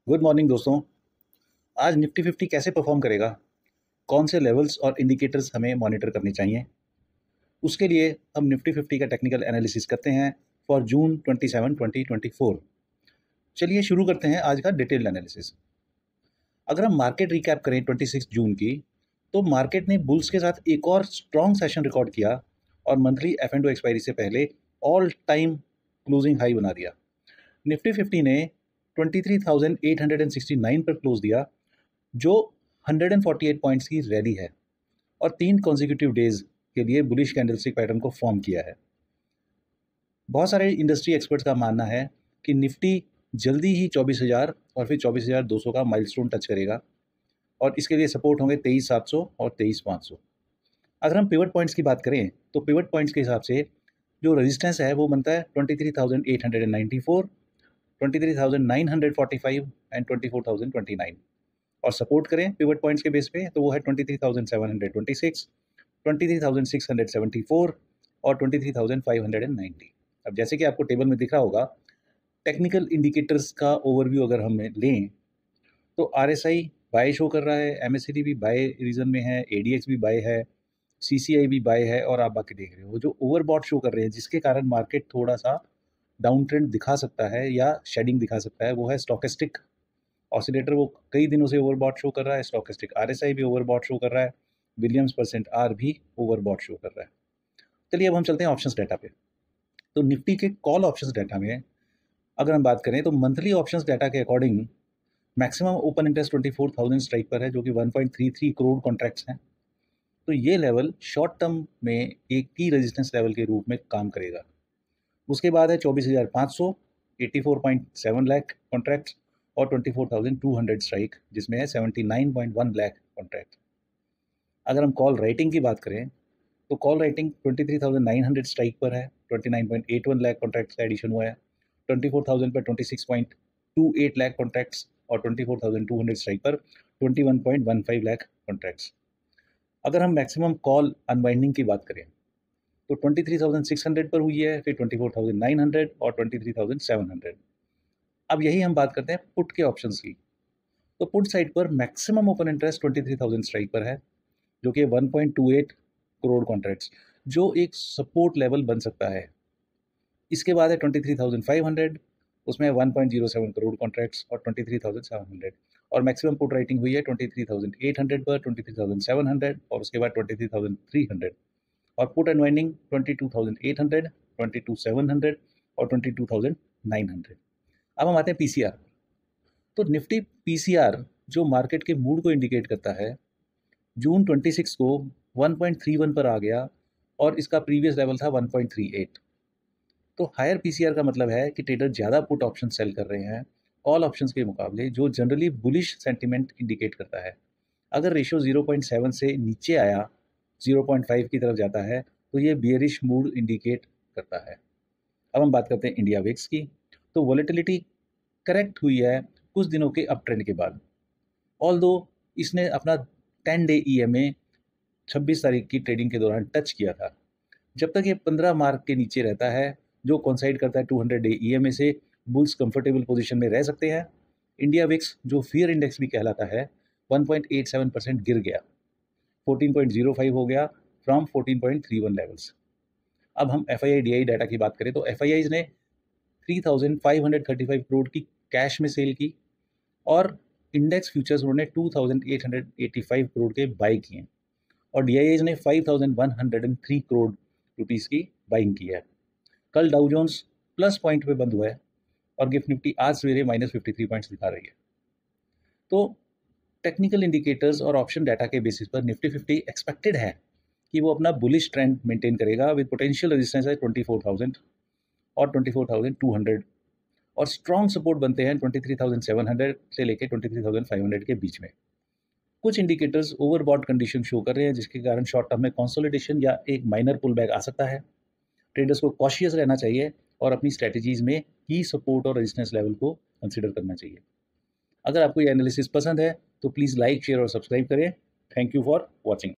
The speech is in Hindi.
गुड मॉर्निंग दोस्तों। आज निफ्टी 50 कैसे परफॉर्म करेगा, कौन से लेवल्स और इंडिकेटर्स हमें मॉनिटर करने चाहिए, उसके लिए हम निफ्टी 50 का टेक्निकल एनालिसिस करते हैं फॉर जून 27 2024। चलिए शुरू करते हैं आज का डिटेल्ड एनालिसिस। अगर हम मार्केट रिकैप करें 26 जून की, तो मार्केट ने बुल्स के साथ एक और स्ट्रॉन्ग सेशन रिकॉर्ड किया और मंथली F&O एक्सपायरी से पहले ऑल टाइम क्लोजिंग हाई बना दिया। निफ्टी 50 ने 23,869 पर क्लोज दिया, जो 148 पॉइंट्स की रैली है और 3 कॉन्जिक्यूटिव डेज के लिए बुलिश कैंडलस्टिक पैटर्न को फॉर्म किया है। बहुत सारे इंडस्ट्री एक्सपर्ट्स का मानना है कि निफ्टी जल्दी ही 24,000 और फिर 24,200 का माइलस्टोन टच करेगा और इसके लिए सपोर्ट होंगे 23,700 और 23,500। अगर हम पिवट पॉइंट्स की बात करें तो पिवट पॉइंट्स के हिसाब से जो रेजिस्टेंस है वो बनता है 23,894, 23,945 एंड 24,029, और सपोर्ट करें पिवट पॉइंट्स के बेस पे तो वो है 23,726, 23,674 और 23,590। अब जैसे कि आपको टेबल में दिख रहा होगा, टेक्निकल इंडिकेटर्स का ओवरव्यू अगर हम लें तो RSI बाय शो कर रहा है, MACD भी बाय रीजन में है, ADX भी बाय है, CCI भी बाय है, और आप बाकी देख रहे हो जो ओवरबॉट शो कर रहे हैं जिसके कारण मार्केट थोड़ा सा डाउन ट्रेंड दिखा सकता है या शेडिंग दिखा सकता है, वो है स्टोकेस्टिक ऑसिलेटर। वो कई दिनों से ओवरबॉट शो कर रहा है, स्टोकेस्टिक RSI भी ओवरबॉट शो कर रहा है, विलियम्स परसेंट आर भी ओवरबॉट शो कर रहा है। चलिए अब हम चलते हैं ऑप्शंस डेटा पे। तो निफ्टी के कॉल ऑप्शंस डेटा में अगर हम बात करें तो मंथली ऑप्शंस डेटा के according maximum open interest 24,000 strike पर है, जो कि 1.33 करोड़ कॉन्ट्रैक्ट्स हैं। तो ये लेवल शॉर्ट टर्म में एक की रेजिस्टेंस लेवल के रूप में काम करेगा। उसके बाद है 24,500, 84.7 लाख कॉन्ट्रैक्ट्स और 24,200 स्ट्राइक, जिसमें है 79.1 लाख कॉन्ट्रैक्ट। अगर हम कॉल राइटिंग की बात करें तो कॉल राइटिंग 23,900 स्ट्राइक पर है, 29.81 लाख कॉन्ट्रैक्ट्स का एडिशन हुआ है। 24,000 पर 26.28 लाख कॉन्ट्रैक्ट्स और 24,200 स्ट्राइक पर 21.15 लाख कॉन्ट्रैक्ट्स। अगर हम मैक्सिमम कॉल अनवाइंडिंग की बात करें तो 23,600 पर हुई है, फिर 24,900 और 23,700। अब यही हम बात करते हैं पुट के ऑप्शंस की। तो पुट साइड पर मैक्सिमम ओपन इंटरेस्ट 23,000 स्ट्राइक पर है, जो कि 1.28 करोड़ कॉन्ट्रैक्ट्स, जो एक सपोर्ट लेवल बन सकता है। इसके बाद है 23,500, उसमें 1.07 करोड़ कॉन्ट्रैक्ट्स और 23,700, और मैक्सिमम पुट राइटिंग हुई है 23,800 पर, 23,700 और उसके बाद 23,300, और पुट अनवाइंडिंग 22,800, 22,700 और 22,900। अब हम आते हैं पीसीआर। तो निफ्टी पीसीआर जो मार्केट के मूड को इंडिकेट करता है, जून 26 को 1.31 पर आ गया और इसका प्रीवियस लेवल था 1.38। तो हायर पीसीआर का मतलब है कि ट्रेडर ज़्यादा पुट ऑप्शन सेल कर रहे हैं कॉल ऑप्शंस के मुकाबले, जो जनरली बुलिश सेंटिमेंट इंडिकेट करता है। अगर रेशियो 0.7 से नीचे आया, 0.5 की तरफ जाता है, तो ये बियरिश मूड इंडिकेट करता है। अब हम बात करते हैं इंडिया विक्स की। तो वॉलेटिलिटी करेक्ट हुई है कुछ दिनों के अप ट्रेंड के बाद, ऑल्दो इसने अपना 10 डे EMA 26 तारीख की ट्रेडिंग के दौरान टच किया था। जब तक ये 15 मार्क के नीचे रहता है, जो कोइंसाइड करता है 200 डे EMA से, बुल्स कंफर्टेबल पोजीशन में रह सकते हैं। इंडिया विक्स जो फियर इंडेक्स भी कहलाता है, 1.87% गिर गया, 14.05 हो गया फ्रॉम 14.31 लेवल्स। अब हम FII-DI डाटा की बात करें तो FIIs ने 3,535 करोड़ की कैश में सेल की और इंडेक्स फ्यूचर्स उन्होंने 2,885 करोड़ के बाई किए हैं, और DIIs ने 5,103 करोड़ रुपीस की बाइंग की है। कल डाउ जोन्स प्लस पॉइंट पे बंद हुआ है और गिफ्ट निफ्टी आज सवेरे -53 पॉइंट्स दिखा रही है। तो टेक्निकल इंडिकेटर्स और ऑप्शन डाटा के बेसिस पर निफ्टी 50 एक्सपेक्टेड है कि वो अपना बुलिश ट्रेंड मेंटेन करेगा विद पोटेंशियल रेजिस्टेंस है 24,000 और 24,200, और स्ट्रॉन्ग सपोर्ट बनते हैं 23,700 से लेकर 23,500 के बीच में। कुछ इंडिकेटर्स ओवरबॉट कंडीशन शो कर रहे हैं, जिसके कारण शॉर्ट टर्म में कंसोलिडेशन या एक माइनर पुल बैक आ सकता है। ट्रेडर्स को कॉशियस रहना चाहिए और अपनी स्ट्रैटेजीज में की सपोर्ट और रेजिस्टेंस लेवल को कंसिडर करना चाहिए। अगर आपको ये एनालिसिस पसंद है तो प्लीज़ लाइक, शेयर और सब्सक्राइब करें। Thank you for watching.